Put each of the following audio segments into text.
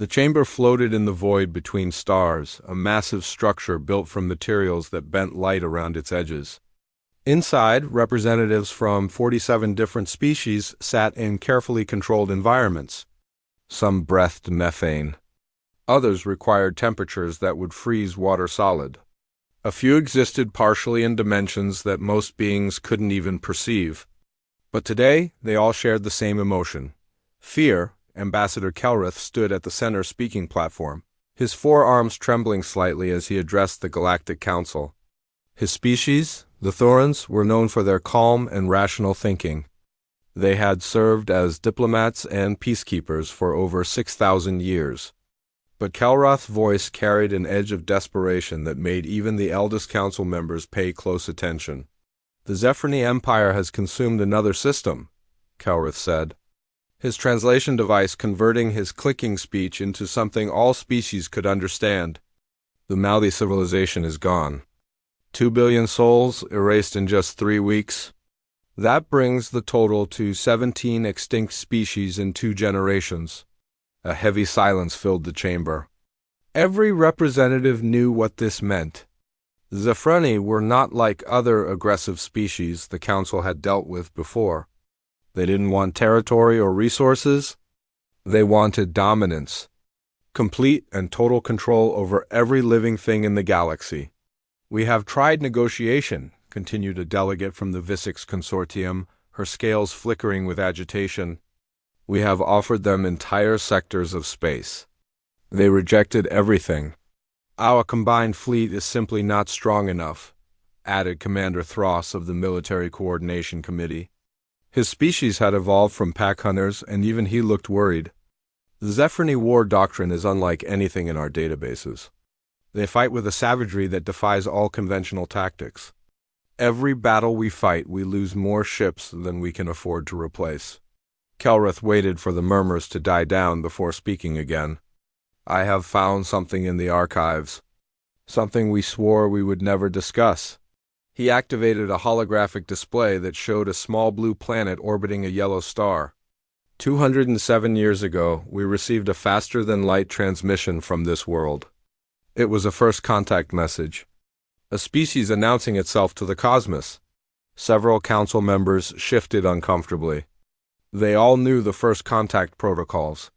The chamber floated in the void between stars, a massive structure built from materials that bent light around its edges. Inside, representatives from 47 different species sat in carefully controlled environments. Some breathed methane. Others required temperatures that would freeze water solid. A few existed partially in dimensions that most beings couldn't even perceive. But today, they all shared the same emotion. Fear. Ambassador Kelrith stood at the center speaking platform, his forearms trembling slightly as he addressed the Galactic Council. His species, the Thorans, were known for their calm and rational thinking. They had served as diplomats and peacekeepers for over 6,000 years. But Kelroth's voice carried an edge of desperation that made even the eldest council members pay close attention. "The Zephrony Empire has consumed another system," Kelroth said, his translation device converting his clicking speech into something all species could understand. "The mouthy civilization is gone. 2 billion souls erased in just 3 weeks. That brings the total to 17 extinct species in 2 generations. A heavy silence filled the chamber. Every representative knew what this meant. Zephrony were not like other aggressive species the Council had dealt with before. They didn't want territory or resources. They wanted dominance. Complete and total control over every living thing in the galaxy. "We have tried negotiation," continued a delegate from the Visix Consortium, her scales flickering with agitation. "We have offered them entire sectors of space. They rejected everything. Our combined fleet is simply not strong enough," added Commander Thross of the Military Coordination Committee. His species had evolved from pack hunters, and even he looked worried. "The Zephrony war doctrine is unlike anything in our databases. They fight with a savagery that defies all conventional tactics. Every battle we fight, we lose more ships than we can afford to replace." Kelroth waited for the murmurs to die down before speaking again. "I have found something in the archives. Something we swore we would never discuss." He activated a holographic display that showed a small blue planet orbiting a yellow star. 207 years ago, we received a faster-than-light transmission from this world. It was a first contact message. A species announcing itself to the cosmos. Several council members shifted uncomfortably. They all knew the first contact protocols.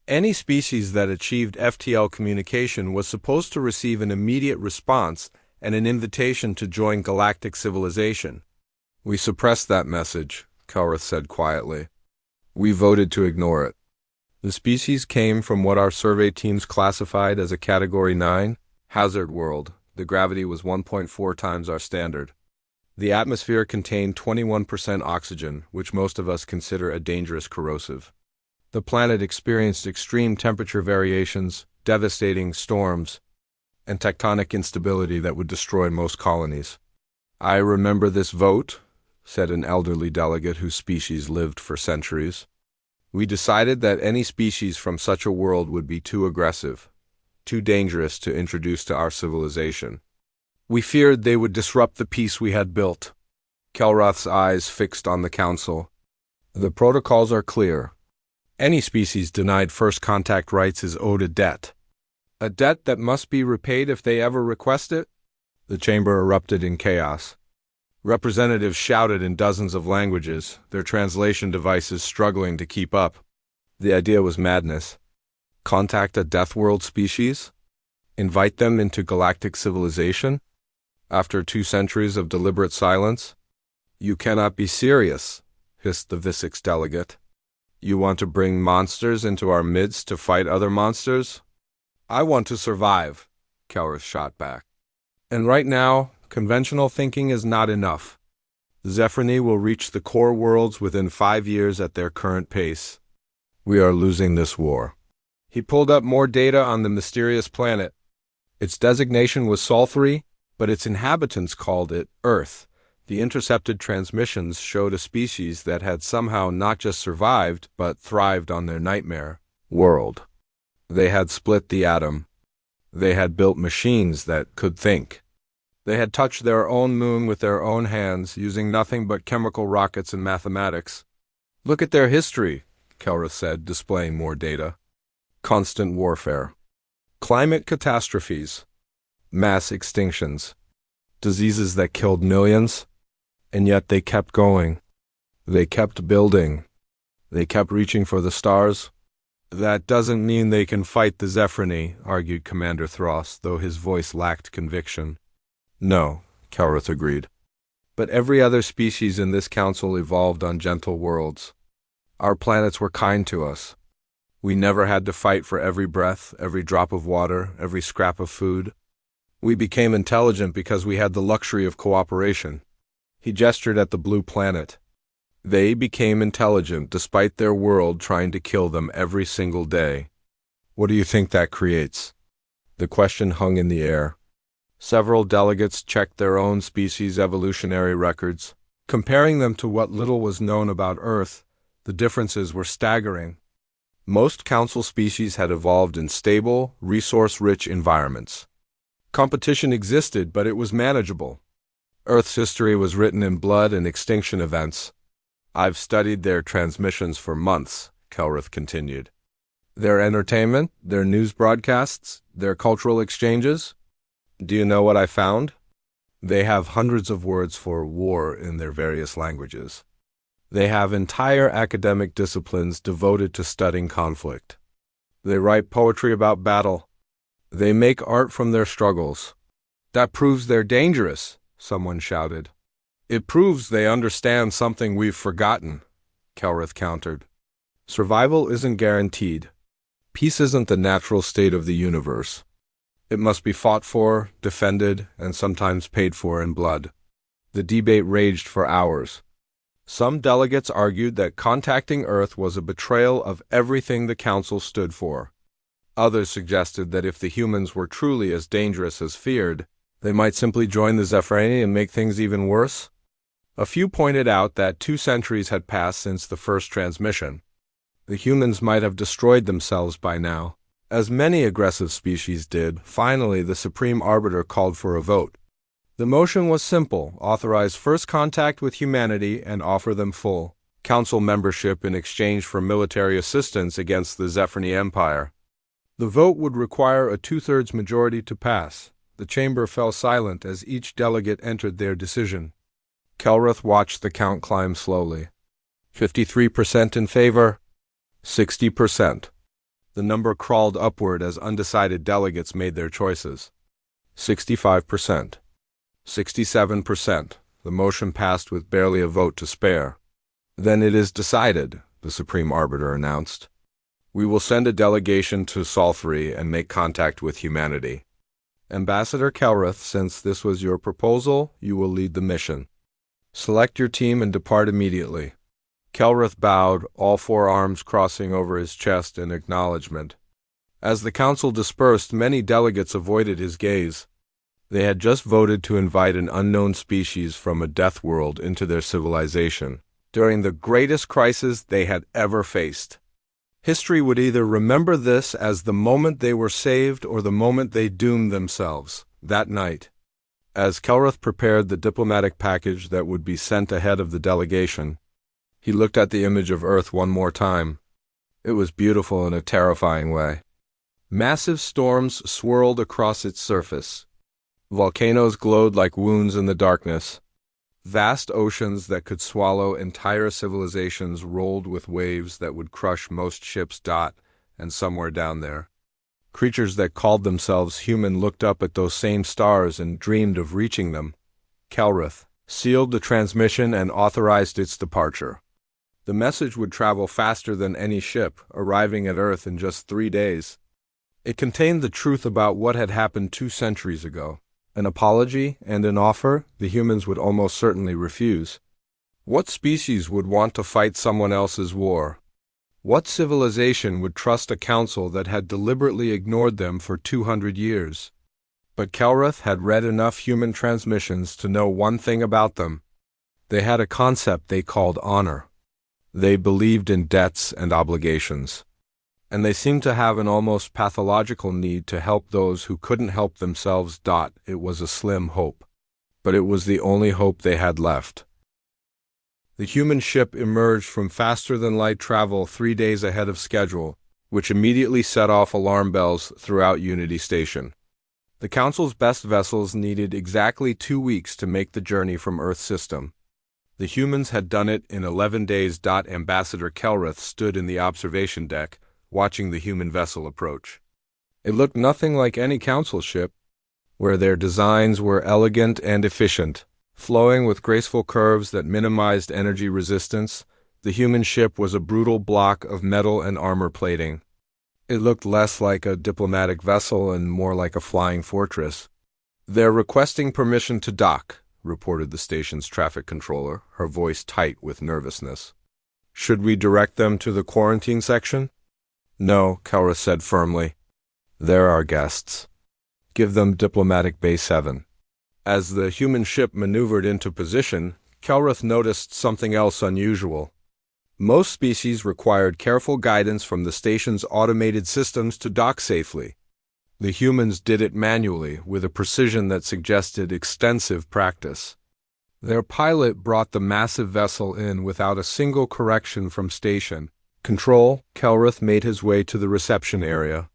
Any species that achieved FTL communication was supposed to receive an immediate response and an invitation to join galactic civilization. "We suppressed that message," Kelroth said quietly. "We voted to ignore it. The species came from what our survey teams classified as a Category 9, hazard world. The gravity was 1.4 times our standard. The atmosphere contained 21% oxygen, which most of us consider a dangerous corrosive. The planet experienced extreme temperature variations, devastating storms, and tectonic instability that would destroy most colonies." "I remember this vote," said an elderly delegate whose species lived for centuries. "We decided that any species from such a world would be too aggressive, too dangerous to introduce to our civilization. We feared they would disrupt the peace we had built." Kelroth's eyes fixed on the Council. "The protocols are clear. Any species denied first contact rights is owed a debt. A debt that must be repaid if they ever request it." The chamber erupted in chaos. Representatives shouted in dozens of languages, their translation devices struggling to keep up. The idea was madness. Contact a Deathworld species? Invite them into galactic civilization? After 2 centuries of deliberate silence? "You cannot be serious," hissed the Visix delegate. "You want to bring monsters into our midst to fight other monsters?" "I want to survive," Kelroth shot back. "And right now, conventional thinking is not enough. Zephrony will reach the core worlds within 5 years at their current pace. We are losing this war." He pulled up more data on the mysterious planet. Its designation was Sol 3, but its inhabitants called it Earth. The intercepted transmissions showed a species that had somehow not just survived, but thrived on their nightmare world. They had split the atom. They had built machines that could think. They had touched their own moon with their own hands, using nothing but chemical rockets and mathematics. "Look at their history," Kelroth said, displaying more data. constant warfare, climate catastrophes, mass extinctions, diseases that killed millions, and yet they kept going. They kept building. They kept reaching for the stars. That doesn't mean they can fight the Zephyrini, argued Commander Thros, though his voice lacked conviction. No, Kelrith agreed. But every other species in this council evolved on gentle worlds. Our planets were kind to us. We never had to fight for every breath, every drop of water, every scrap of food. We became intelligent because we had the luxury of cooperation. He gestured at the blue planet. They became intelligent despite their world trying to kill them every single day. What do you think that creates? The question hung in the air. Several delegates checked their own species' evolutionary records. Comparing them to what little was known about Earth, the differences were staggering. Most council species had evolved in stable, resource-rich environments. Competition existed, but it was manageable. Earth's history was written in blood and extinction events. I've studied their transmissions for months, Kelrith continued. Their entertainment, their news broadcasts, their cultural exchanges. Do you know what I found? They have hundreds of words for war in their various languages. They have entire academic disciplines devoted to studying conflict. They write poetry about battle. They make art from their struggles. That proves they're dangerous, someone shouted. It proves they understand something we've forgotten, Kelrith countered. Survival isn't guaranteed. Peace isn't the natural state of the universe. It must be fought for, defended, and sometimes paid for in blood. The debate raged for hours. Some delegates argued that contacting Earth was a betrayal of everything the Council stood for. Others suggested that if the humans were truly as dangerous as feared, they might simply join the Zephyrini and make things even worse. A few pointed out that 2 centuries had passed since the first transmission. The humans might have destroyed themselves by now. As many aggressive species did, finally the Supreme Arbiter called for a vote. The motion was simple: authorize first contact with humanity and offer them full Council membership in exchange for military assistance against the Zephyrini Empire. The vote would require a 2/3 majority to pass. The chamber fell silent as each delegate entered their decision. Kelrith watched the count climb slowly. 53% in favor, 60%. The number crawled upward as undecided delegates made their choices. 65%. 67%. The motion passed with barely a vote to spare. Then it is decided, the Supreme Arbiter announced. We will send a delegation to Sol-3 and make contact with humanity. Ambassador Kelrith, since this was your proposal, you will lead the mission. Select your team and depart immediately. Kelrith bowed, all 4 arms crossing over his chest in acknowledgement. As the council dispersed, many delegates avoided his gaze. They had just voted to invite an unknown species from a death world into their civilization, during the greatest crisis they had ever faced. History would either remember this as the moment they were saved or the moment they doomed themselves, that night. As Kelrith prepared the diplomatic package that would be sent ahead of the delegation, he looked at the image of Earth one more time. It was beautiful in a terrifying way. Massive storms swirled across its surface. Volcanoes glowed like wounds in the darkness. Vast oceans that could swallow entire civilizations rolled with waves that would crush most ships. And somewhere down there, creatures that called themselves human looked up at those same stars and dreamed of reaching them. Kelrith sealed the transmission and authorized its departure. The message would travel faster than any ship, arriving at Earth in just 3 days. It contained the truth about what had happened 2 centuries ago. An apology and an offer the humans would almost certainly refuse. What species would want to fight someone else's war? What civilization would trust a council that had deliberately ignored them for 200 years? But Kelrith had read enough human transmissions to know one thing about them. They had a concept they called honor. They believed in debts and obligations. And they seemed to have an almost pathological need to help those who couldn't help themselves. It was a slim hope. But it was the only hope they had left. The human ship emerged from faster-than-light travel 3 days ahead of schedule, which immediately set off alarm bells throughout Unity Station. The Council's best vessels needed exactly 2 weeks to make the journey from Earth's system. The humans had done it in 11 days. Ambassador Kelrith stood in the observation deck, watching the human vessel approach. It looked nothing like any Council ship, where their designs were elegant and efficient, flowing with graceful curves that minimized energy resistance. The human ship was a brutal block of metal and armor plating. It looked less like a diplomatic vessel and more like a flying fortress. "They're requesting permission to dock," reported the station's traffic controller, her voice tight with nervousness. "Should we direct them to the quarantine section?" "No," Kelrith said firmly. "They're our guests. Give them Diplomatic Bay 7. As the human ship maneuvered into position, Kelrith noticed something else unusual. Most species required careful guidance from the station's automated systems to dock safely. The humans did it manually, with a precision that suggested extensive practice. Their pilot brought the massive vessel in without a single correction from station control. Kelrith made his way to the reception area,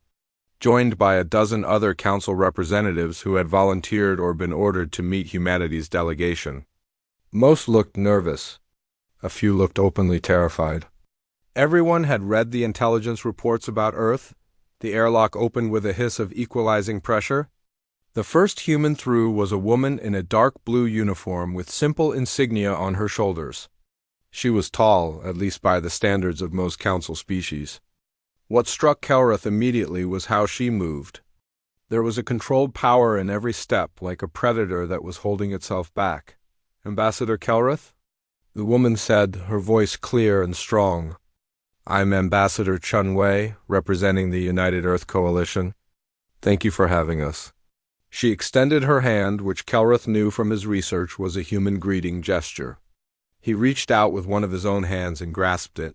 joined by a dozen other Council representatives who had volunteered or been ordered to meet humanity's delegation. Most looked nervous. A few looked openly terrified. Everyone had read the intelligence reports about Earth. The airlock opened with a hiss of equalizing pressure. The first human through was a woman in a dark blue uniform with simple insignia on her shoulders. She was tall, at least by the standards of most Council species. What struck Kelrith immediately was how she moved. There was a controlled power in every step, like a predator that was holding itself back. "Ambassador Kelrith?" The woman said, her voice clear and strong. "I'm Ambassador Chun Wei, representing the United Earth Coalition. Thank you for having us." She extended her hand, which Kelrith knew from his research was a human greeting gesture. He reached out with one of his own hands and grasped it.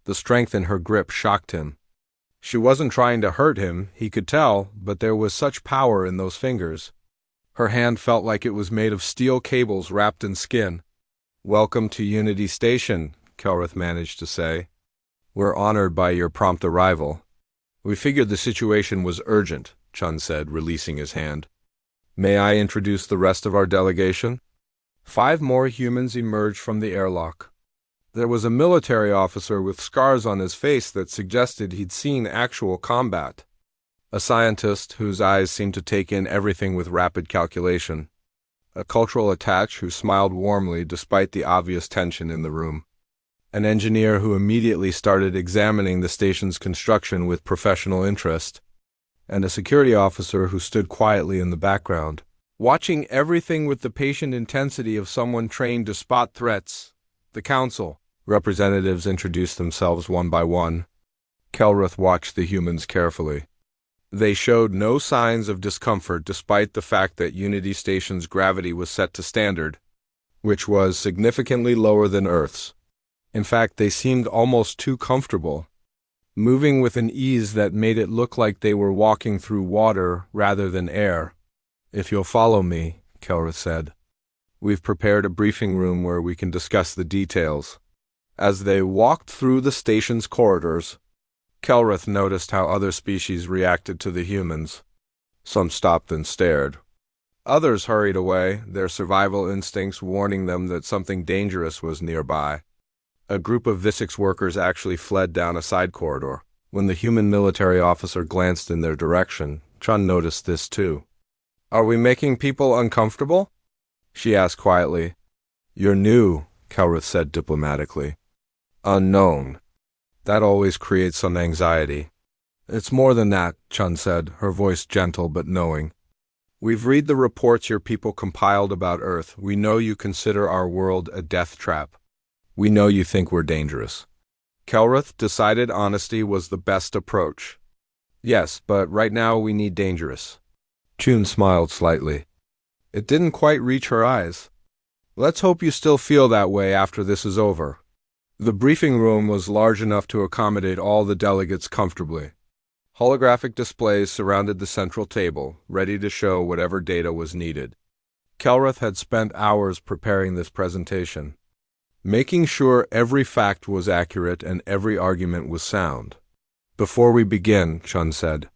The strength in her grip shocked him. She wasn't trying to hurt him, he could tell, but there was such power in those fingers. Her hand felt like it was made of steel cables wrapped in skin. "Welcome to Unity Station," Kelrith managed to say. "We're honored by your prompt arrival." "We figured the situation was urgent," Chun said, releasing his hand. "May I introduce the rest of our delegation?" 5 more humans emerged from the airlock. There was a military officer with scars on his face that suggested he'd seen actual combat. A scientist whose eyes seemed to take in everything with rapid calculation. A cultural attaché who smiled warmly despite the obvious tension in the room. An engineer who immediately started examining the station's construction with professional interest. And a security officer who stood quietly in the background, watching everything with the patient intensity of someone trained to spot threats. "The Council." Representatives introduced themselves one by one. Kelrith watched the humans carefully. They showed no signs of discomfort despite the fact that Unity Station's gravity was set to standard, which was significantly lower than Earth's. In fact, they seemed almost too comfortable, moving with an ease that made it look like they were walking through water rather than air. "If you'll follow me," Kelrith said. "We've prepared a briefing room where we can discuss the details." As they walked through the station's corridors, Kelrith noticed how other species reacted to the humans. Some stopped and stared. Others hurried away, their survival instincts warning them that something dangerous was nearby. A group of Visix workers actually fled down a side corridor. When the human military officer glanced in their direction, Chun noticed this too. "Are we making people uncomfortable?" she asked quietly. "You're new," Kelrith said diplomatically. "Unknown. That always creates some anxiety." "It's more than that," Chun said, her voice gentle but knowing. "We've read the reports your people compiled about Earth. We know you consider our world a death trap. We know you think we're dangerous." Kelrith decided honesty was the best approach. "Yes, but right now we need dangerous." Chun smiled slightly. It didn't quite reach her eyes. "Let's hope you still feel that way after this is over." The briefing room was large enough to accommodate all the delegates comfortably. Holographic displays surrounded the central table, ready to show whatever data was needed. Kelrith had spent hours preparing this presentation, making sure every fact was accurate and every argument was sound. Before we begin, Chun said,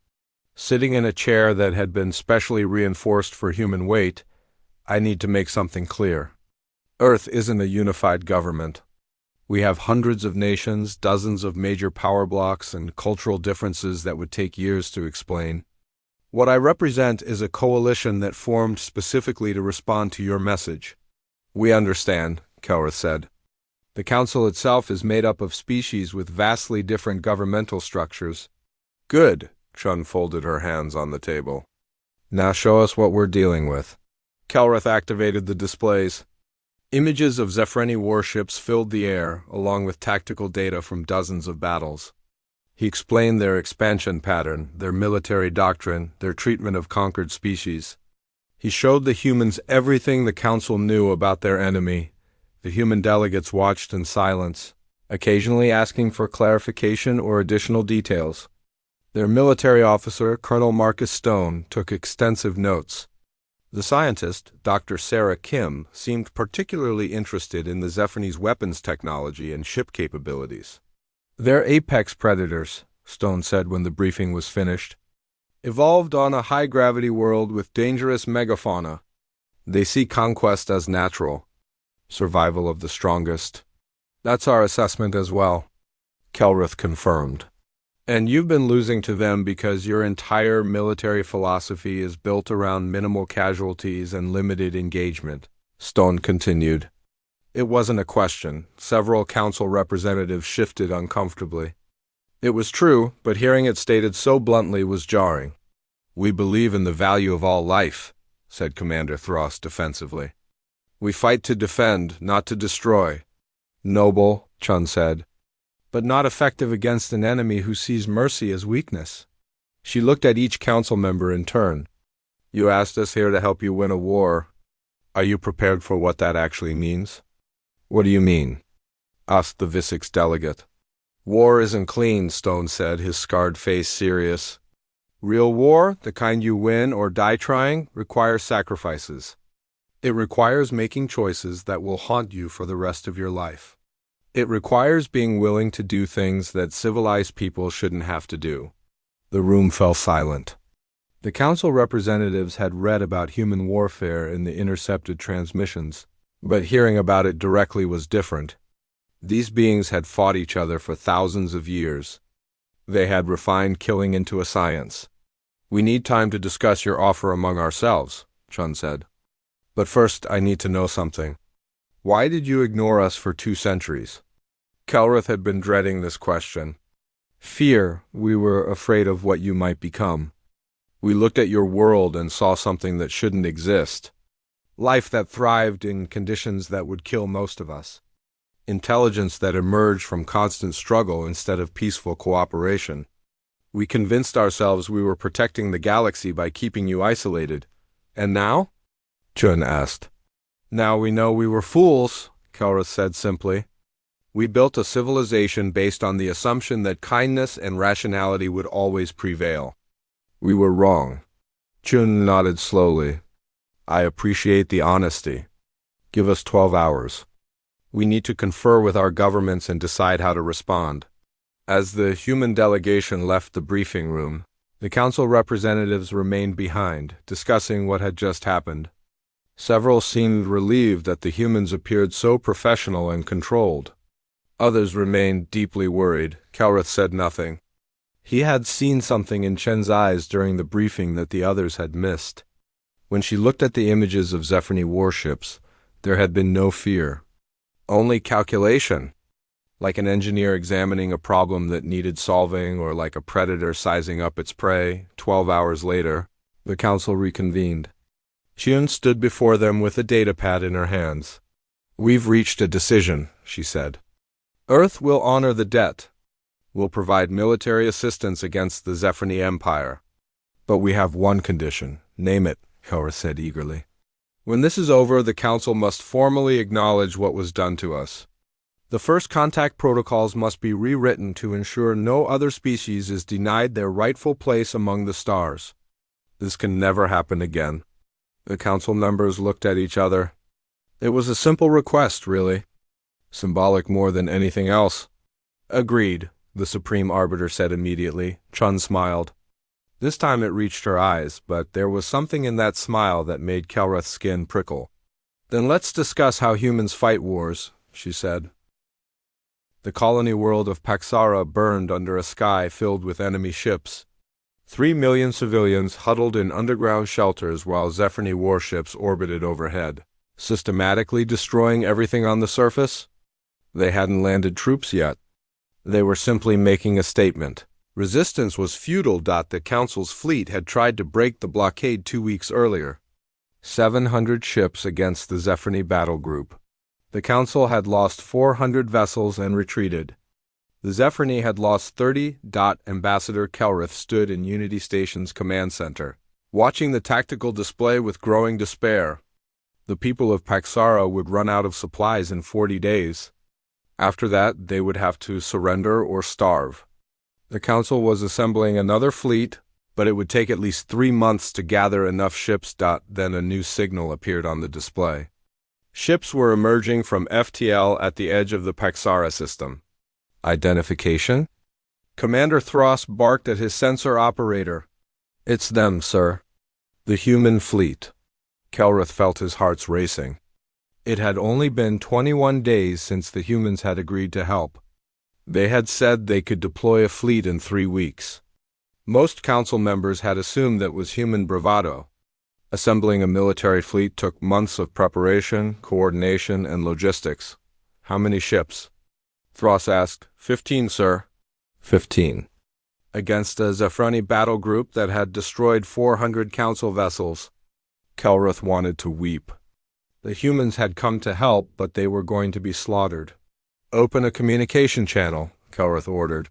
sitting in a chair that had been specially reinforced for human weight, I need to make something clear. Earth isn't a unified government. We have hundreds of nations, dozens of major power blocks, and cultural differences that would take years to explain. What I represent is a coalition that formed specifically to respond to your message. We understand, Kelrith said. The Council itself is made up of species with vastly different governmental structures. Good, Chun folded her hands on the table. Now show us what we're dealing with. Kelrith activated the displays. Images of Zephreni warships filled the air, along with tactical data from dozens of battles. He explained their expansion pattern, their military doctrine, their treatment of conquered species. He showed the humans everything the Council knew about their enemy. The human delegates watched in silence, occasionally asking for clarification or additional details. Their military officer, Colonel Marcus Stone, took extensive notes. The scientist, Dr. Sarah Kim, seemed particularly interested in the Zephreni's weapons technology and ship capabilities. They're apex predators, Stone said when the briefing was finished. Evolved on a high-gravity world with dangerous megafauna. They see conquest as natural. Survival of the strongest. That's our assessment as well, Kelrith confirmed. And you've been losing to them because your entire military philosophy is built around minimal casualties and limited engagement, Stone continued. It wasn't a question. Several council representatives shifted uncomfortably. It was true, but hearing it stated so bluntly was jarring. We believe in the value of all life, said Commander Throst defensively. We fight to defend, not to destroy. Noble, Chun said, but not effective against an enemy who sees mercy as weakness. She looked at each council member in turn. You asked us here to help you win a war. Are you prepared for what that actually means? What do you mean? Asked the Visix delegate. War isn't clean, Stone said, his scarred face serious. Real war, the kind you win or die trying, requires sacrifices. It requires making choices that will haunt you for the rest of your life. It requires being willing to do things that civilized people shouldn't have to do. The room fell silent. The council representatives had read about human warfare in the intercepted transmissions, but hearing about it directly was different. These beings had fought each other for thousands of years. They had refined killing into a science. We need time to discuss your offer among ourselves, Chun said. But first I need to know something. Why did you ignore us for 2 centuries? Kelrith had been dreading this question. Fear, we were afraid of what you might become. We looked at your world and saw something that shouldn't exist. Life that thrived in conditions that would kill most of us. Intelligence that emerged from constant struggle instead of peaceful cooperation. We convinced ourselves we were protecting the galaxy by keeping you isolated. And now? Chun asked. Now we know we were fools, Kelrith said simply. We built a civilization based on the assumption that kindness and rationality would always prevail. We were wrong. Chun nodded slowly. I appreciate the honesty. Give us 12 hours. We need to confer with our governments and decide how to respond. As the human delegation left the briefing room, the council representatives remained behind, discussing what had just happened. Several seemed relieved that the humans appeared so professional and controlled. Others remained deeply worried. Kelrith said nothing. He had seen something in Chen's eyes during the briefing that the others had missed. When she looked at the images of Zephreni warships, there had been no fear. Only calculation. Like an engineer examining a problem that needed solving, or like a predator sizing up its prey. 12 hours later, the council reconvened. Chun stood before them with a datapad in her hands. We've reached a decision, she said. Earth will honor the debt. We'll provide military assistance against the Zephreni Empire. But we have one condition. Name it, Kelrith said eagerly. When this is over, the Council must formally acknowledge what was done to us. The first contact protocols must be rewritten to ensure no other species is denied their rightful place among the stars. This can never happen again. The Council members looked at each other. It was a simple request, really. Symbolic more than anything else. Agreed, the Supreme Arbiter said immediately. Chun smiled. This time it reached her eyes, but there was something in that smile that made Kelrath's skin prickle. Then let's discuss how humans fight wars, she said. The colony world of Paxara burned under a sky filled with enemy ships. 3 million civilians huddled in underground shelters while Zephyrni warships orbited overhead, systematically destroying everything on the surface. They hadn't landed troops yet. They were simply making a statement. Resistance was futile. The Council's fleet had tried to break the blockade 2 weeks earlier. 700 ships against the Zephyrni battle group. The Council had lost 400 vessels and retreated. The Zephyrni had lost 30. Ambassador Kelrath stood in Unity Station's command center, watching the tactical display with growing despair. The people of Paxara would run out of supplies in 40 days. After that, they would have to surrender or starve. The Council was assembling another fleet, but it would take at least 3 months to gather enough ships. Then a new signal appeared on the display. Ships were emerging from FTL at the edge of the Paxara system. Identification? Commander Thross barked at his sensor operator. It's them, sir. The human fleet. Kelrath felt his heart racing. It had only been 21 days since the humans had agreed to help. They had said they could deploy a fleet in 3 weeks. Most council members had assumed that was human bravado. Assembling a military fleet took months of preparation, coordination, and logistics. How many ships? Thross asked. 15, sir. 15. Against a Zephyrni battle group that had destroyed 400 council vessels. Kelrath wanted to weep. The humans had come to help, but they were going to be slaughtered. Open a communication channel, Kelrath ordered.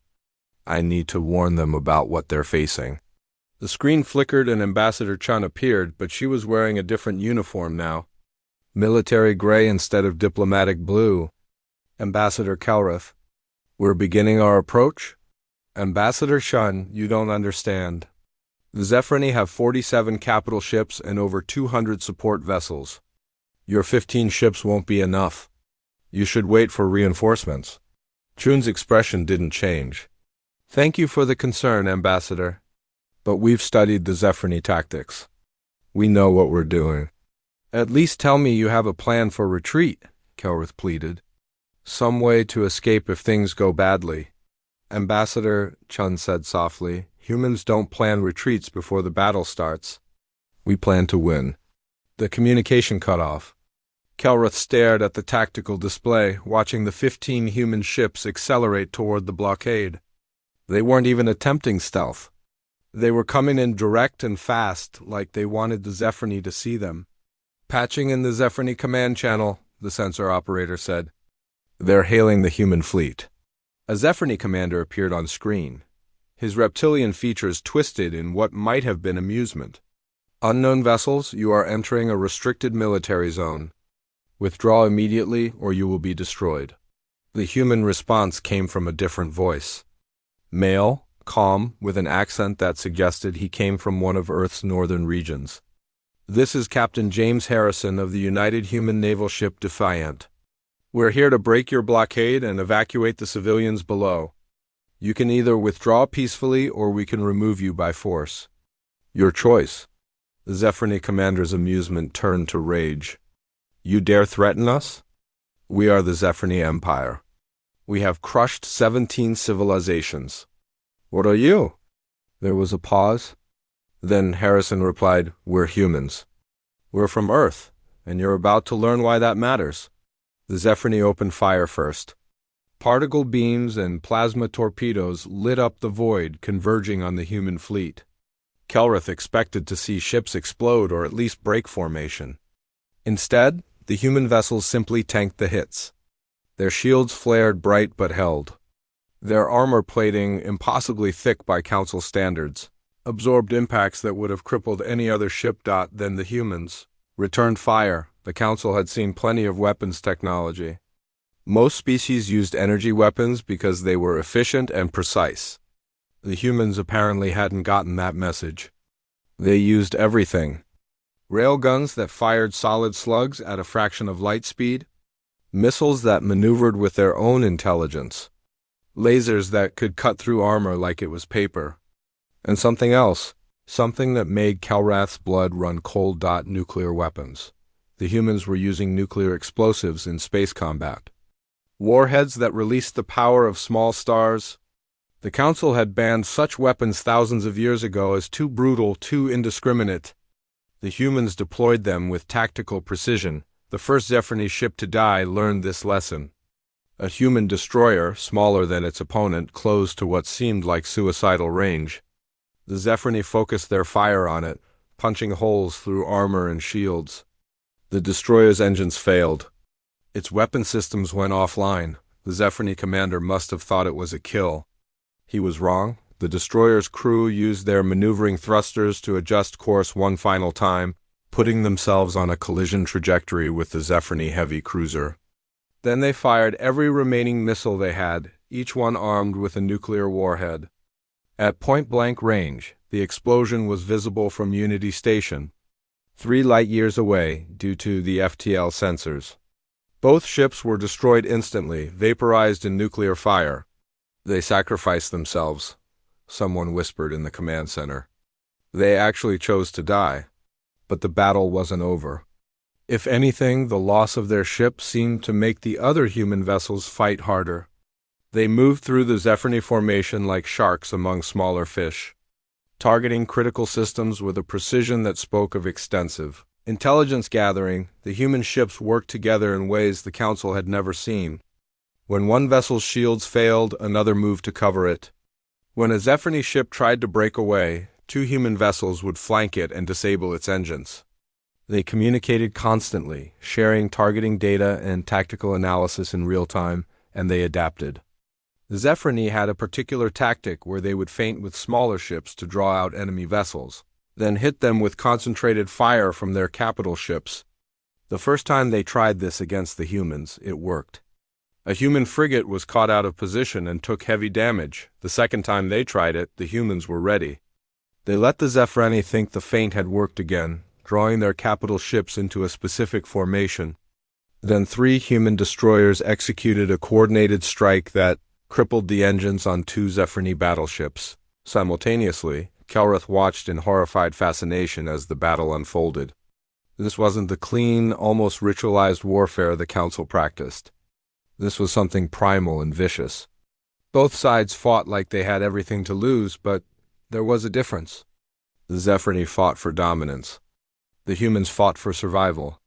I need to warn them about what they're facing. The screen flickered and Ambassador Chun appeared, but she was wearing a different uniform now. Military gray instead of diplomatic blue. Ambassador Kelrath. We're beginning our approach? Ambassador Chun, you don't understand. The Zephyrni have 47 capital ships and over 200 support vessels. Your 15 ships won't be enough. You should wait for reinforcements. Chun's expression didn't change. Thank you for the concern, Ambassador. But we've studied the Zephyrni tactics. We know what we're doing. At least tell me you have a plan for retreat, Kelrath pleaded. Some way to escape if things go badly. Ambassador, Chun said softly, humans don't plan retreats before the battle starts. We plan to win. The communication cut off. Kelrath stared at the tactical display, watching the 15 human ships accelerate toward the blockade. They weren't even attempting stealth. They were coming in direct and fast, like they wanted the Zephyrni to see them. Patching in the Zephyrni command channel, the sensor operator said. They're hailing the human fleet. A Zephyrni commander appeared on screen. His reptilian features twisted in what might have been amusement. Unknown vessels, you are entering a restricted military zone. Withdraw immediately or you will be destroyed. The human response came from a different voice. Male, calm, with an accent that suggested he came from one of Earth's northern regions. This is Captain James Harrison of the United Human Naval Ship Defiant. We're here to break your blockade and evacuate the civilians below. You can either withdraw peacefully or we can remove you by force. Your choice. The Zephyrni commander's amusement turned to rage. You dare threaten us? We are the Zephyrni Empire. We have crushed 17 civilizations. What are you? There was a pause. Then Harrison replied, We're humans. We're from Earth, and you're about to learn why that matters. The Zephyrni opened fire first. Particle beams and plasma torpedoes lit up the void, converging on the human fleet. Kelrath expected to see ships explode or at least break formation. Instead, the human vessels simply tanked the hits. Their shields flared bright but held. Their armor plating, impossibly thick by Council standards, absorbed impacts that would have crippled any other ship. Then the humans returned fire. The Council had seen plenty of weapons technology. Most species used energy weapons because they were efficient and precise. The humans apparently hadn't gotten that message. They used everything. Railguns that fired solid slugs at a fraction of light speed. Missiles that maneuvered with their own intelligence. lasers that could cut through armor like it was paper. And something else, something that made Calrath's blood run cold. Nuclear weapons. The humans were using nuclear explosives in space combat. Warheads that released the power of small stars. The Council had banned such weapons thousands of years ago as too brutal, too indiscriminate. The humans deployed them with tactical precision. The first Zephyr ship to die learned this lesson. A human destroyer, smaller than its opponent, closed to what seemed like suicidal range. The Zephyr focused their fire on it, punching holes through armor and shields. The destroyer's engines failed. Its weapon systems went offline. The Zephyr commander must have thought it was a kill. He was wrong. The destroyer's crew used their maneuvering thrusters to adjust course one final time, putting themselves on a collision trajectory with the Zephyr heavy cruiser. Then they fired every remaining missile they had, each one armed with a nuclear warhead. At point-blank range, the explosion was visible from Unity Station, 3 light-years away due to the FTL sensors. Both ships were destroyed instantly, vaporized in nuclear fire. They sacrificed themselves, someone whispered in the command center. They actually chose to die. But the battle wasn't over. If anything, the loss of their ship seemed to make the other human vessels fight harder. They moved through the Zephyr formation like sharks among smaller fish, targeting critical systems with a precision that spoke of extensive intelligence gathering. The human ships worked together in ways the Council had never seen. When one vessel's shields failed, another moved to cover it. When a Zephyr ship tried to break away, 2 human vessels would flank it and disable its engines. They communicated constantly, sharing targeting data and tactical analysis in real time, and they adapted. The Zephyr had a particular tactic where they would feint with smaller ships to draw out enemy vessels, then hit them with concentrated fire from their capital ships. The first time they tried this against the humans, it worked. A human frigate was caught out of position and took heavy damage. The second time they tried it, the humans were ready. They let the Zephyr think the feint had worked again, drawing their capital ships into a specific formation. Then 3 human destroyers executed a coordinated strike that crippled the engines on 2 Zephyr battleships. Simultaneously, Calrath watched in horrified fascination as the battle unfolded. This wasn't the clean, almost ritualized warfare the Council practiced. This was something primal and vicious. Both sides fought like they had everything to lose, but there was a difference. The Zephyr fought for dominance. The humans fought for survival.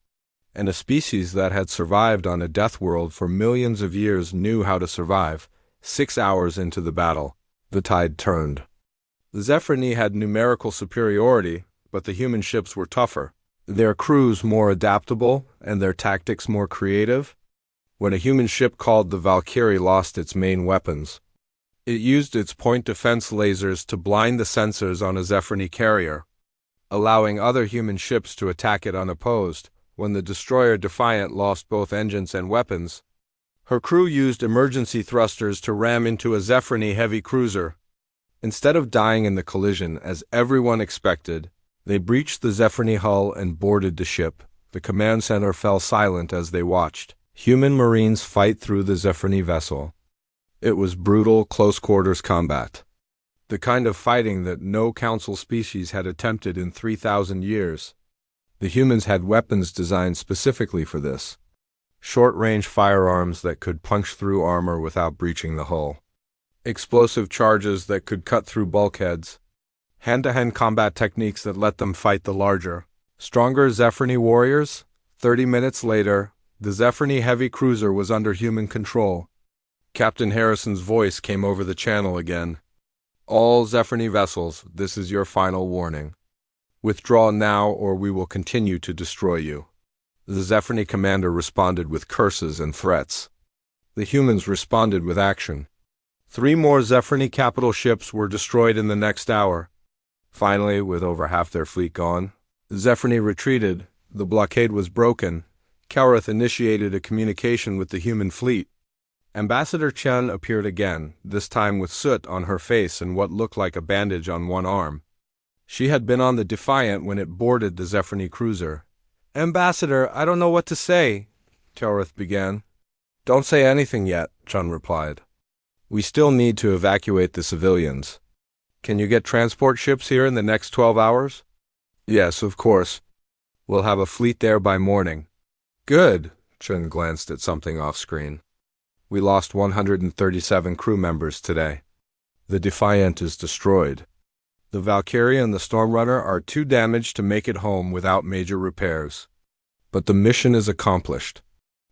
And a species that had survived on a death world for millions of years knew how to survive. 6 hours into the battle, the tide turned. The Zephyr had numerical superiority, but the human ships were tougher, their crews more adaptable, and their tactics more creative. When a human ship called the Valkyrie lost its main weapons, it used its point defense lasers to blind the sensors on a Zephyr carrier, allowing other human ships to attack it unopposed. When the destroyer Defiant lost both engines and weapons, her crew used emergency thrusters to ram into a Zephyr heavy cruiser. Instead of dying in the collision, as everyone expected, they breached the Zephyr hull and boarded the ship. The command center fell silent as they watched human Marines fight through the Zephyr vessel. It was brutal, close-quarters combat. The kind of fighting that no Council species had attempted in 3,000 years. The humans had weapons designed specifically for this. Short-range firearms that could punch through armor without breaching the hull. Explosive charges that could cut through bulkheads. Hand-to-hand combat techniques that let them fight the larger, stronger Zephyr warriors. 30 minutes later, the Zephyr heavy cruiser was under human control. Captain Harrison's voice came over the channel again. All Zephyr vessels, this is your final warning. Withdraw now or we will continue to destroy you. The Zephyr commander responded with curses and threats. The humans responded with action. 3 more Zephyr capital ships were destroyed in the next hour. Finally, with over half their fleet gone, the Zephyr retreated. The blockade was broken. Calrath initiated a communication with the human fleet. Ambassador Chen appeared again, this time with soot on her face and what looked like a bandage on one arm. She had been on the Defiant when it boarded the Zephyr cruiser. "Ambassador, I don't know what to say," Calrath began. "Don't say anything yet," Chen replied. We still need to evacuate the civilians. Can you get transport ships here in the next 12 hours? Yes, of course. We'll have a fleet there by morning. Good. Chun glanced at something off-screen. We lost 137 crew members today. The Defiant is destroyed. The Valkyrie and the Stormrunner are too damaged to make it home without major repairs. But the mission is accomplished.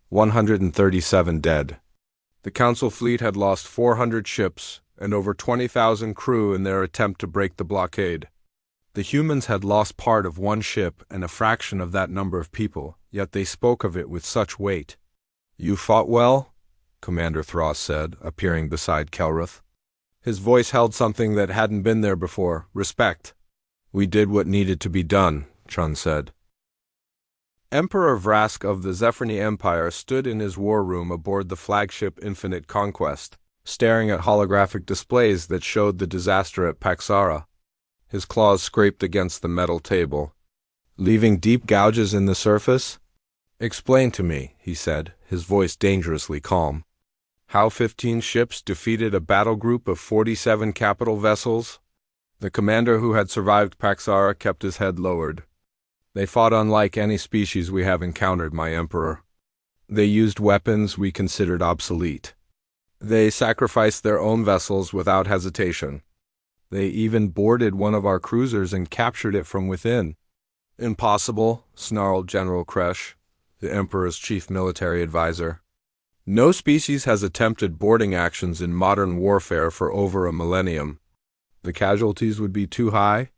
137 dead. The Council fleet had lost 400 ships and over 20,000 crew in their attempt to break the blockade. The humans had lost part of one ship and a fraction of that number of people, yet they spoke of it with such weight. You fought well? Commander Thross said, appearing beside Kelruth. His voice held something that hadn't been there before, respect. We did what needed to be done, Chun said. Emperor Vrask of the Zephrony Empire stood in his war room aboard the flagship Infinite Conquest, staring at holographic displays that showed the disaster at Paxara. His claws scraped against the metal table, leaving deep gouges in the surface. Explain to me, he said, his voice dangerously calm. How 15 ships defeated a battle group of 47 capital vessels? The commander who had survived Paxara kept his head lowered. They fought unlike any species we have encountered, my emperor. They used weapons we considered obsolete. They sacrificed their own vessels without hesitation. They even boarded one of our cruisers and captured it from within. Impossible, snarled General Kresh, the Emperor's chief military advisor. No species has attempted boarding actions in modern warfare for over a millennium. The casualties would be too high?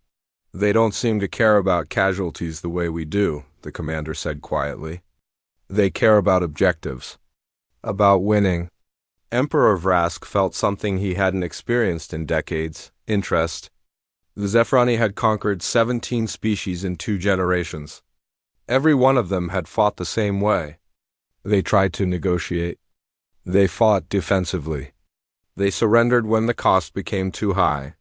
They don't seem to care about casualties the way we do, the commander said quietly. They care about objectives. About winning. Emperor Vrask felt something he hadn't experienced in decades. Interest. The Zephrony had conquered 17 species in 2 generations. Every one of them had fought the same way. They tried to negotiate. They fought defensively. They surrendered when the cost became too high.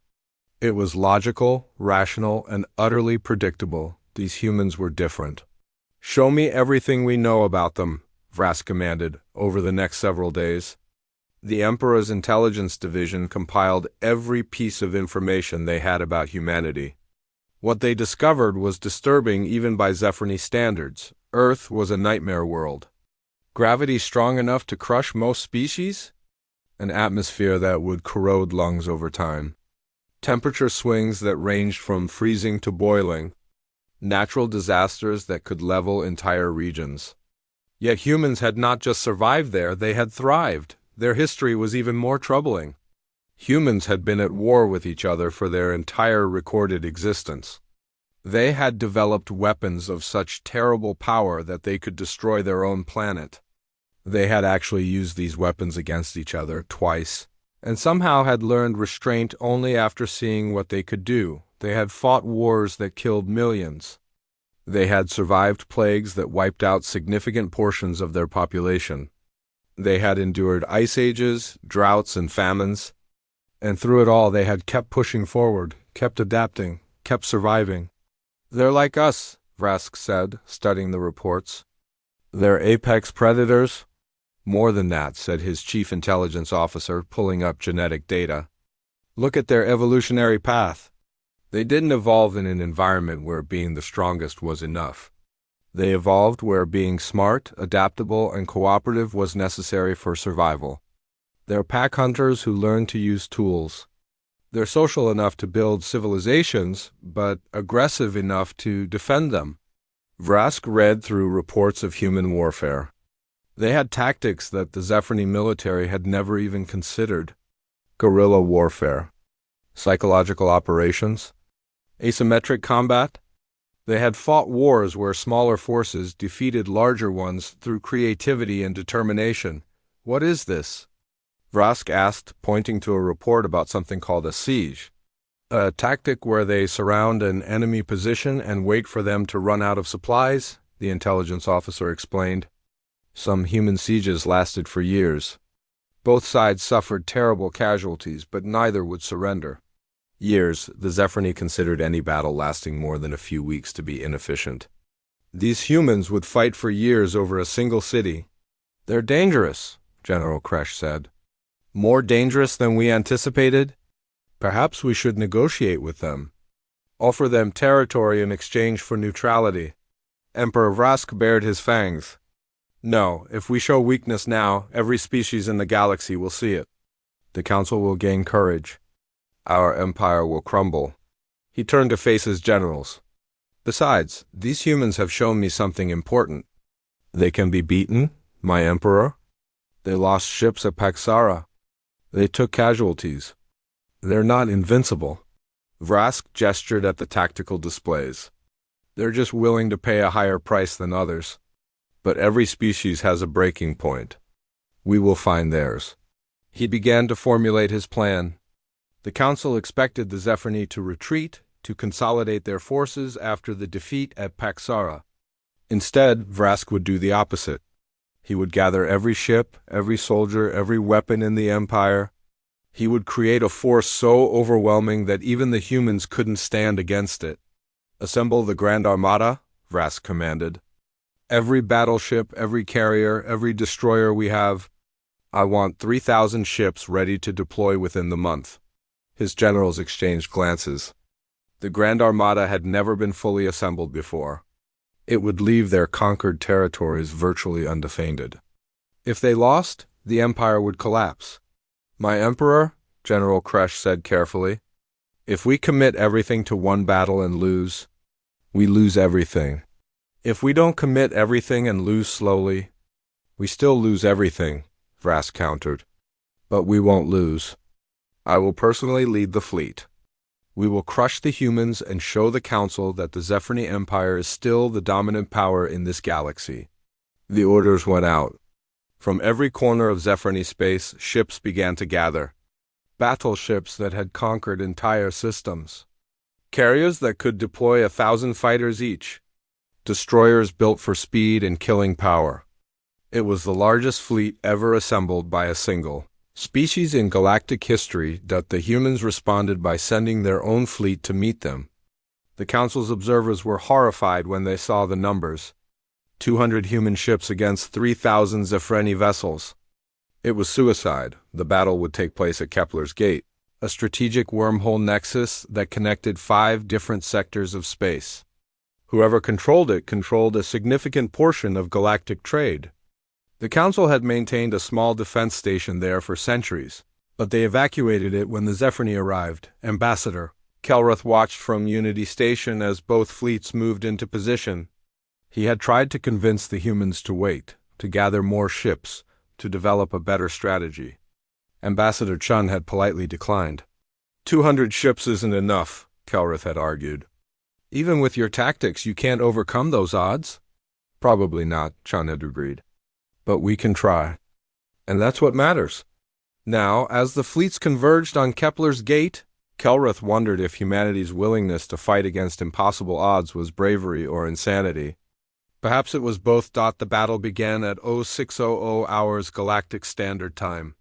It was logical, rational, and utterly predictable. These humans were different. Show me everything we know about them, Vrask commanded, over the next several days. The Emperor's intelligence division compiled every piece of information they had about humanity. What they discovered was disturbing even by Zephrony standards. Earth was a nightmare world. Gravity strong enough to crush most species? An atmosphere that would corrode lungs over time. Temperature swings that ranged from freezing to boiling. Natural disasters that could level entire regions. Yet humans had not just survived there, they had thrived. Their history was even more troubling. Humans had been at war with each other for their entire recorded existence. They had developed weapons of such terrible power that they could destroy their own planet. They had actually used these weapons against each other twice, and somehow had learned restraint only after seeing what they could do. They had fought wars that killed millions. They had survived plagues that wiped out significant portions of their population. They had endured ice ages, droughts, and famines. And through it all, they had kept pushing forward, kept adapting, kept surviving. They're like us, Vrask said, studying the reports. They're apex predators? More than that, said his chief intelligence officer, pulling up genetic data. Look at their evolutionary path. They didn't evolve in an environment where being the strongest was enough. They evolved where being smart, adaptable, and cooperative was necessary for survival. They're pack hunters who learn to use tools. They're social enough to build civilizations, but aggressive enough to defend them. Vrask read through reports of human warfare. They had tactics that the Zephrony military had never even considered. Guerrilla warfare. Psychological operations. Asymmetric combat. They had fought wars where smaller forces defeated larger ones through creativity and determination. What is this? Vrask asked, pointing to a report about something called a siege. A tactic where they surround an enemy position and wait for them to run out of supplies, the intelligence officer explained. Some human sieges lasted for years. Both sides suffered terrible casualties, but neither would surrender. Years, the Zephrony considered any battle lasting more than a few weeks to be inefficient. These humans would fight for years over a single city. They're dangerous, General Kresh said. More dangerous than we anticipated? Perhaps we should negotiate with them. Offer them territory in exchange for neutrality. Emperor Vrask bared his fangs. No, if we show weakness now, every species in the galaxy will see it. The Council will gain courage. Our empire will crumble. He turned to face his generals. Besides, these humans have shown me something important. They can be beaten, my emperor. They lost ships at Paxara. They took casualties. They're not invincible. Vrask gestured at the tactical displays. They're just willing to pay a higher price than others. But every species has a breaking point. We will find theirs. He began to formulate his plan. The Council expected the Zephyrini to retreat, to consolidate their forces after the defeat at Paxara. Instead, Vrask would do the opposite. He would gather every ship, every soldier, every weapon in the Empire. He would create a force so overwhelming that even the humans couldn't stand against it. Assemble the Grand Armada, Vrask commanded. Every battleship, every carrier, every destroyer we have. I want 3,000 ships ready to deploy within the month. His generals exchanged glances. The Grand Armada had never been fully assembled before. It would leave their conquered territories virtually undefended. If they lost, the Empire would collapse. My Emperor, General Kresh said carefully, if we commit everything to one battle and lose, we lose everything. If we don't commit everything and lose slowly, we still lose everything, Vrask countered. But we won't lose. I will personally lead the fleet. We will crush the humans and show the Council that the Zephyrini Empire is still the dominant power in this galaxy. The orders went out. From every corner of Zephyrini space, ships began to gather. Battleships that had conquered entire systems. Carriers that could deploy 1,000 fighters each. Destroyers built for speed and killing power. It was the largest fleet ever assembled by a single species in galactic history that the humans responded by sending their own fleet to meet them. The Council's observers were horrified when they saw the numbers. 200 human ships against 3,000 Zephyrini vessels. It was suicide. The battle would take place at Kepler's Gate, a strategic wormhole nexus that connected 5 different sectors of space. Whoever controlled it controlled a significant portion of galactic trade. The Council had maintained a small defense station there for centuries, but they evacuated it when the Zephyrini arrived. Ambassador Kelroth watched from Unity Station as both fleets moved into position. He had tried to convince the humans to wait, to gather more ships, to develop a better strategy. Ambassador Chun had politely declined. 200 ships isn't enough, Kelroth had argued. Even with your tactics, you can't overcome those odds. Probably not, Chun had agreed. But we can try. And that's what matters. Now, as the fleets converged on Kepler's Gate, Kelroth wondered if humanity's willingness to fight against impossible odds was bravery or insanity. Perhaps it was both. The battle began at 0600 hours Galactic Standard Time.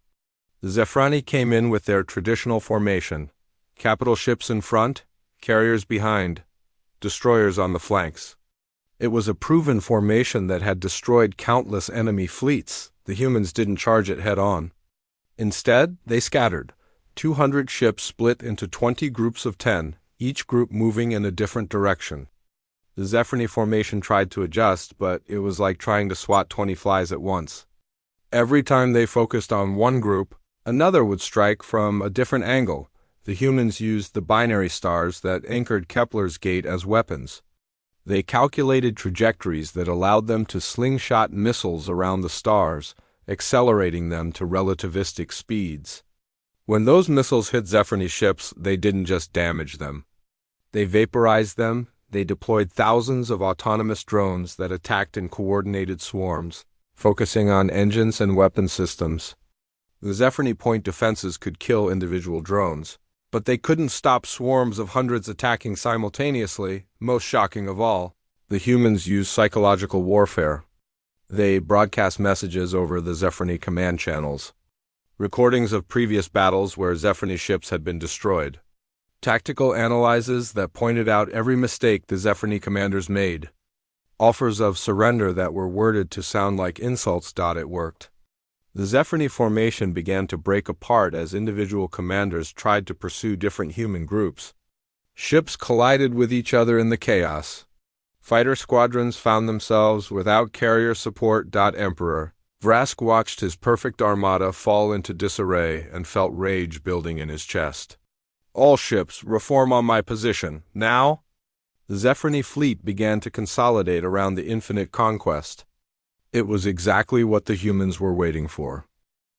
The Zephyrini came in with their traditional formation. Capital ships in front, carriers behind, destroyers on the flanks. It was a proven formation that had destroyed countless enemy fleets. The humans didn't charge it head-on. Instead, they scattered. 200 ships split into 20 groups of 10, each group moving in a different direction. The Zephyrini formation tried to adjust, but it was like trying to swat 20 flies at once. Every time they focused on one group, another would strike from a different angle. The humans used the binary stars that anchored Kepler's Gate as weapons. They calculated trajectories that allowed them to slingshot missiles around the stars, accelerating them to relativistic speeds. When those missiles hit Zephyrini ships, they didn't just damage them. They vaporized them. They deployed thousands of autonomous drones that attacked in coordinated swarms, focusing on engines and weapon systems. The Zephyrini point defenses could kill individual drones, but they couldn't stop swarms of hundreds attacking simultaneously. Most shocking of all, the humans used psychological warfare. They broadcast messages over the Zephyrini command channels, recordings of previous battles where Zephyrini ships had been destroyed, tactical analyses that pointed out every mistake the Zephyrini commanders made, offers of surrender that were worded to sound like insults. It worked. The Zephyrni formation began to break apart as individual commanders tried to pursue different human groups. Ships collided with each other in the chaos. Fighter squadrons found themselves without carrier support. Emperor Vrask watched his perfect armada fall into disarray and felt rage building in his chest. All ships, reform on my position, now! The Zephyrni fleet began to consolidate around the Infinite Conquest. It was exactly what the humans were waiting for.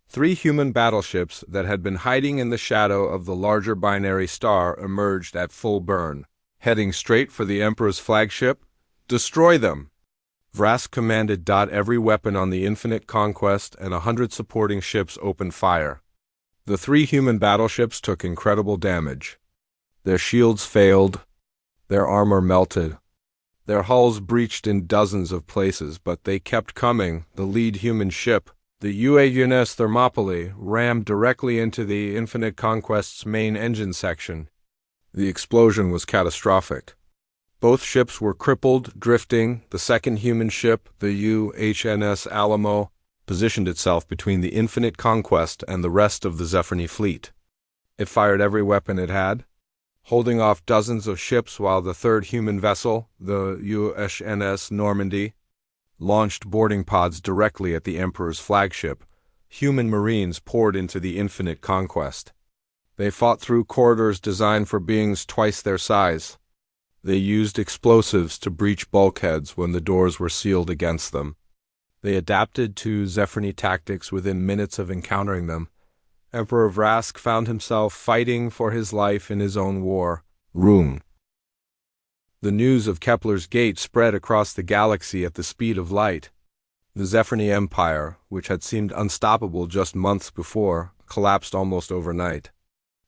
3 human battleships that had been hiding in the shadow of the larger binary star emerged at full burn, heading straight for the Emperor's flagship. Destroy them! Vrask commanded. Every weapon on the Infinite Conquest and 100 supporting ships opened fire. The 3 human battleships took incredible damage. Their shields failed, their armor melted, their hulls breached in dozens of places, but they kept coming. The lead human ship, the UAUNS Thermopylae, rammed directly into the Infinite Conquest's main engine section. The explosion was catastrophic. Both ships were crippled, drifting. The second human ship, the UHNS Alamo, positioned itself between the Infinite Conquest and the rest of the Zephyrni fleet. It fired every weapon it had, holding off dozens of ships, while the third human vessel, the UHNS Normandy, launched boarding pods directly at the Emperor's flagship. Human marines poured into the Infinite Conquest. They fought through corridors designed for beings twice their size. They used explosives to breach bulkheads when the doors were sealed against them. They adapted to Zephyrni tactics within minutes of encountering them. Emperor Vrask found himself fighting for his life in his own war, Rune. The news of Kepler's gate spread across the galaxy at the speed of light. The Zephyrni Empire, which had seemed unstoppable just months before, collapsed almost overnight.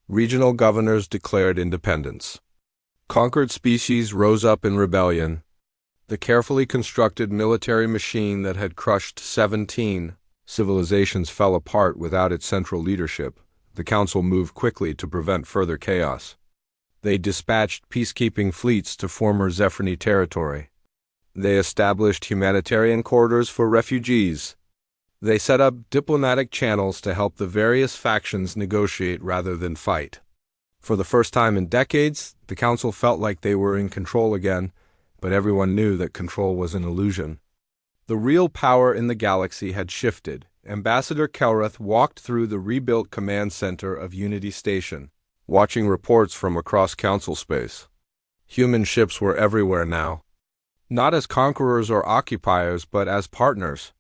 Regional governors declared independence. Conquered species rose up in rebellion. The carefully constructed military machine that had crushed 17 civilizations fell apart without its central leadership. The Council moved quickly to prevent further chaos. They dispatched peacekeeping fleets to former Zephyrni territory. They established humanitarian corridors for refugees. They set up diplomatic channels to help the various factions negotiate rather than fight. For the first time in decades, the Council felt like they were in control again, but everyone knew that control was an illusion. The real power in the galaxy had shifted. Ambassador Kelrith walked through the rebuilt command center of Unity Station, watching reports from across Council space. Human ships were everywhere now. Not as conquerors or occupiers, but as partners.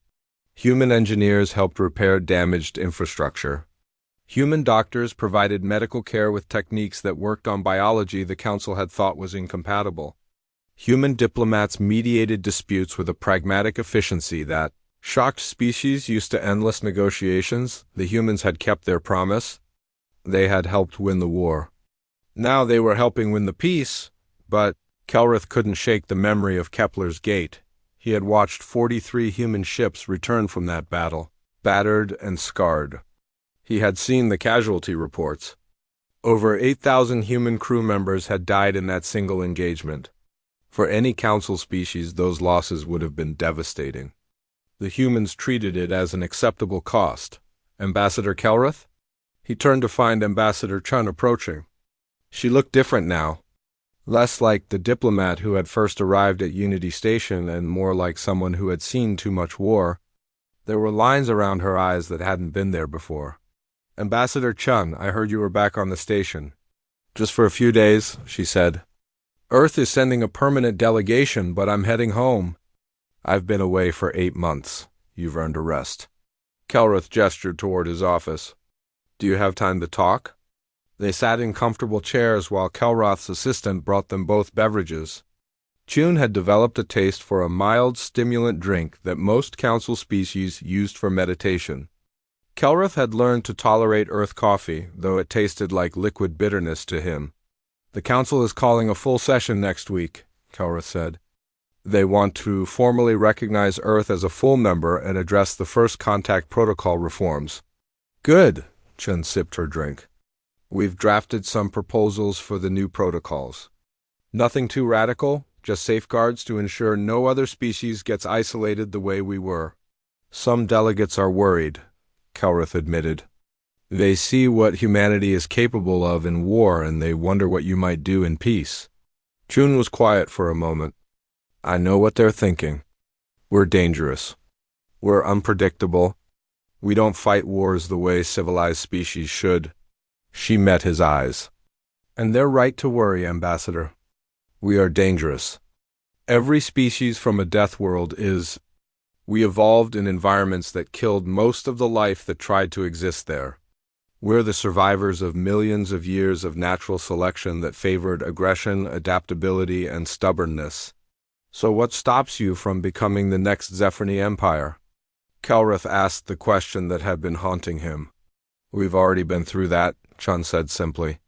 Human engineers helped repair damaged infrastructure. Human doctors provided medical care with techniques that worked on biology the Council had thought was incompatible. Human diplomats mediated disputes with a pragmatic efficiency that shocked species used to endless negotiations. The humans had kept their promise. They had helped win the war. Now they were helping win the peace, but Kelrith couldn't shake the memory of Kepler's gate. He had watched 43 human ships return from that battle, battered and scarred. He had seen the casualty reports. Over 8,000 human crew members had died in that single engagement. For any Council species, those losses would have been devastating. The humans treated it as an acceptable cost. Ambassador Kelrith? He turned to find Ambassador Chun approaching. She looked different now. Less like the diplomat who had first arrived at Unity Station and more like someone who had seen too much war. There were lines around her eyes that hadn't been there before. Ambassador Chun, I heard you were back on the station. Just for a few days, she said. Earth is sending a permanent delegation, but I'm heading home. I've been away for 8 months. You've earned a rest. Kelrith gestured toward his office. Do you have time to talk? They sat in comfortable chairs while Kelroth's assistant brought them both beverages. Chun had developed a taste for a mild stimulant drink that most Council species used for meditation. Kelrith had learned to tolerate Earth coffee, though it tasted like liquid bitterness to him. The Council is calling a full session next week, Kelrith said. They want to formally recognize Earth as a full member and address the First Contact Protocol reforms. Good, Chun sipped her drink. We've drafted some proposals for the new protocols. Nothing too radical, just safeguards to ensure no other species gets isolated the way we were. Some delegates are worried. Kelrith admitted. They see what humanity is capable of in war, and they wonder what you might do in peace. Chun was quiet for a moment. I know what they're thinking. We're dangerous. We're unpredictable. We don't fight wars the way civilized species should. She met his eyes. And they're right to worry, Ambassador. We are dangerous. Every species from a death world is. We evolved in environments that killed most of the life that tried to exist there. We're the survivors of millions of years of natural selection that favored aggression, adaptability, and stubbornness. So what stops you from becoming the next Zephyr Empire? Kelrith asked the question that had been haunting him. We've already been through that, Chun said simply.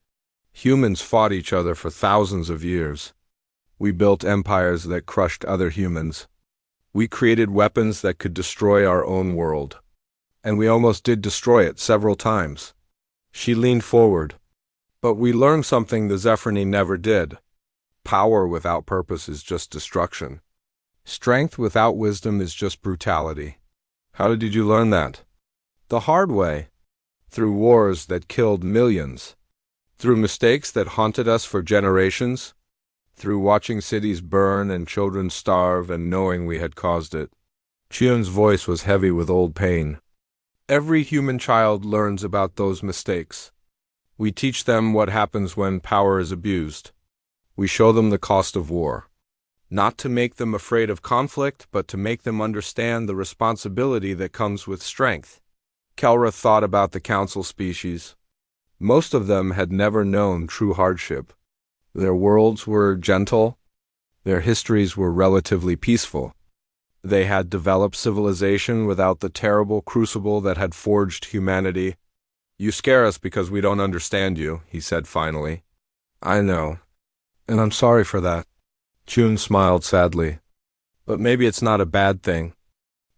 Humans fought each other for thousands of years. We built empires that crushed other humans. We created weapons that could destroy our own world. And we almost did destroy it several times. She leaned forward. But we learned something the Zephyr never did. Power without purpose is just destruction. Strength without wisdom is just brutality. How did you learn that? The hard way. Through wars that killed millions. Through mistakes that haunted us for generations. Through watching cities burn and children starve and knowing we had caused it. Chion's voice was heavy with old pain. Every human child learns about those mistakes. We teach them what happens when power is abused. We show them the cost of war. Not to make them afraid of conflict, but to make them understand the responsibility that comes with strength. Kelrith thought about the council species. Most of them had never known true hardship. Their worlds were gentle. Their histories were relatively peaceful. They had developed civilization without the terrible crucible that had forged humanity. You scare us because we don't understand you, he said finally. I know, and I'm sorry for that. Chun smiled sadly. But maybe it's not a bad thing.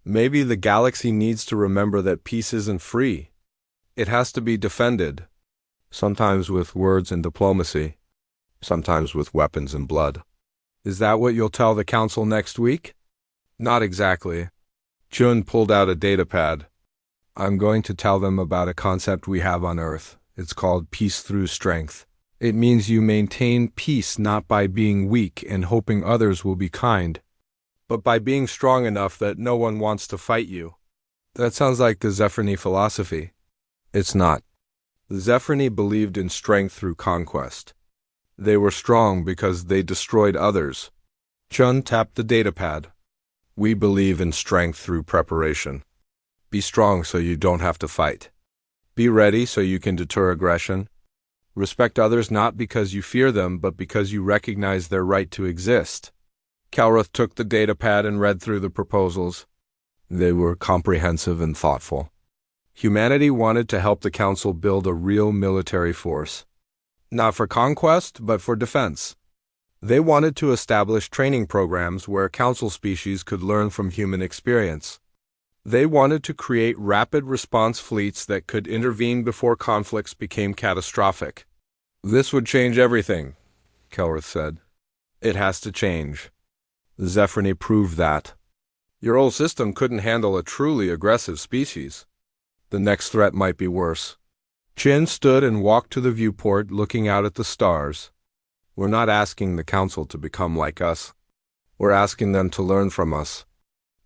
Maybe the galaxy needs to remember that peace isn't free. It has to be defended, sometimes with words and diplomacy, sometimes with weapons and blood. Is that what you'll tell the council next week? Not exactly. Chun pulled out a datapad. I'm going to tell them about a concept we have on Earth. It's called peace through strength. It means you maintain peace not by being weak and hoping others will be kind, but by being strong enough that no one wants to fight you. That sounds like the Zephyr philosophy. It's not. The Zephyr believed in strength through conquest. They were strong because they destroyed others. Chun tapped the datapad. We believe in strength through preparation. Be strong so you don't have to fight. Be ready so you can deter aggression. Respect others not because you fear them, but because you recognize their right to exist. Kelrith took the datapad and read through the proposals. They were comprehensive and thoughtful. Humanity wanted to help the Council build a real military force. Not for conquest, but for defense. They wanted to establish training programs where Council species could learn from human experience. They wanted to create rapid response fleets that could intervene before conflicts became catastrophic. This would change everything, Kelrith said. It has to change. The Zephyr proved that. Your old system couldn't handle a truly aggressive species. The next threat might be worse. Chin stood and walked to the viewport, looking out at the stars. We're not asking the Council to become like us. We're asking them to learn from us.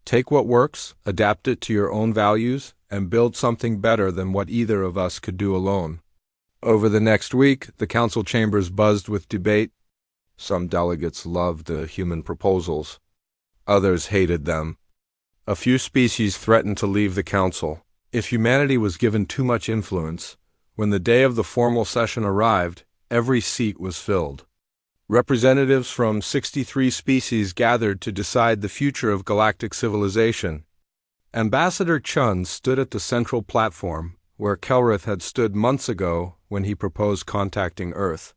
Take what works, adapt it to your own values, and build something better than what either of us could do alone. Over the next week, the Council chambers buzzed with debate. Some delegates loved the human proposals. Others hated them. A few species threatened to leave the Council. If humanity was given too much influence, when the day of the formal session arrived, every seat was filled. Representatives from 63 species gathered to decide the future of galactic civilization. Ambassador Chun stood at the central platform, where Kelrith had stood months ago when he proposed contacting Earth.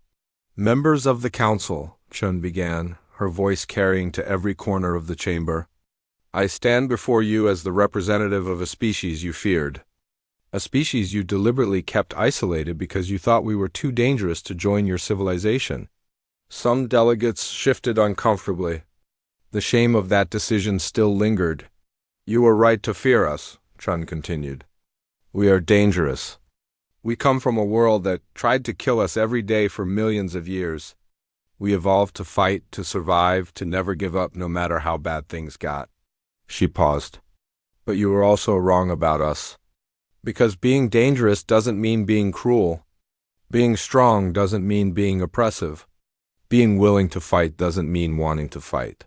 Members of the Council, Chun began, her voice carrying to every corner of the chamber. I stand before you as the representative of a species you feared. A species you deliberately kept isolated because you thought we were too dangerous to join your civilization. Some delegates shifted uncomfortably. The shame of that decision still lingered. You were right to fear us, Chun continued. We are dangerous. We come from a world that tried to kill us every day for millions of years. We evolved to fight, to survive, to never give up no matter how bad things got. She paused. But you were also wrong about us. Because being dangerous doesn't mean being cruel. Being strong doesn't mean being oppressive. Being willing to fight doesn't mean wanting to fight.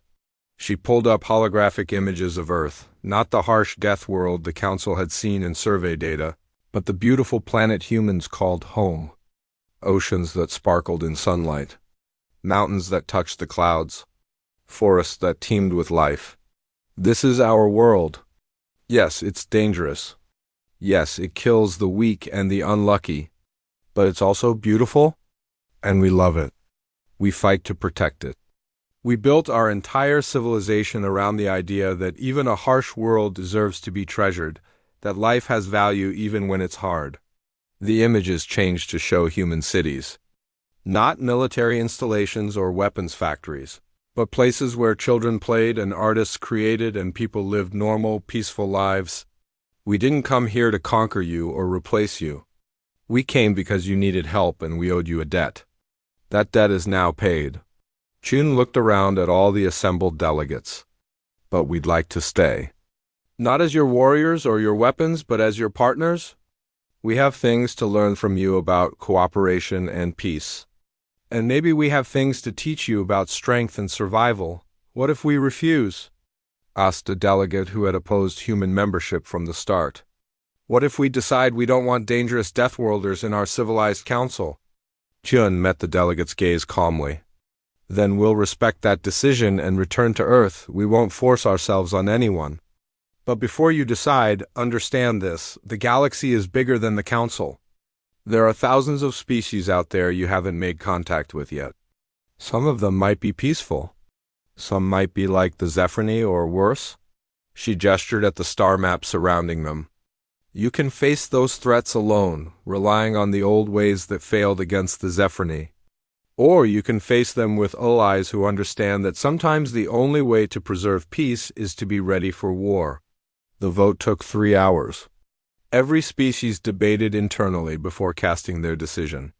She pulled up holographic images of Earth, not the harsh death world the Council had seen in survey data, but the beautiful planet humans called home. Oceans that sparkled in sunlight. Mountains that touched the clouds. Forests that teemed with life. This is our world. Yes, it's dangerous. Yes, it kills the weak and the unlucky. But it's also beautiful, and we love it. We fight to protect it. We built our entire civilization around the idea that even a harsh world deserves to be treasured, that life has value even when it's hard. The images changed to show human cities. Not military installations or weapons factories, but places where children played and artists created and people lived normal, peaceful lives. We didn't come here to conquer you or replace you. We came because you needed help and we owed you a debt. That debt is now paid. Chun looked around at all the assembled delegates. But we'd like to stay. Not as your warriors or your weapons, but as your partners. We have things to learn from you about cooperation and peace. And maybe we have things to teach you about strength and survival. What if we refuse? Asked a delegate who had opposed human membership from the start. What if we decide we don't want dangerous Deathworlders in our civilized council? Chun met the delegate's gaze calmly. Then we'll respect that decision and return to Earth. We won't force ourselves on anyone. But before you decide, understand this. The galaxy is bigger than the Council. There are thousands of species out there you haven't made contact with yet. Some of them might be peaceful. Some might be like the Zephyrini or worse. She gestured at the star map surrounding them. You can face those threats alone, relying on the old ways that failed against the Zephyrini. Or you can face them with allies who understand that sometimes the only way to preserve peace is to be ready for war. The vote took 3 hours. Every species debated internally before casting their decision.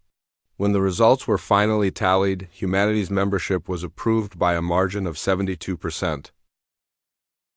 When the results were finally tallied, humanity's membership was approved by a margin of 72%.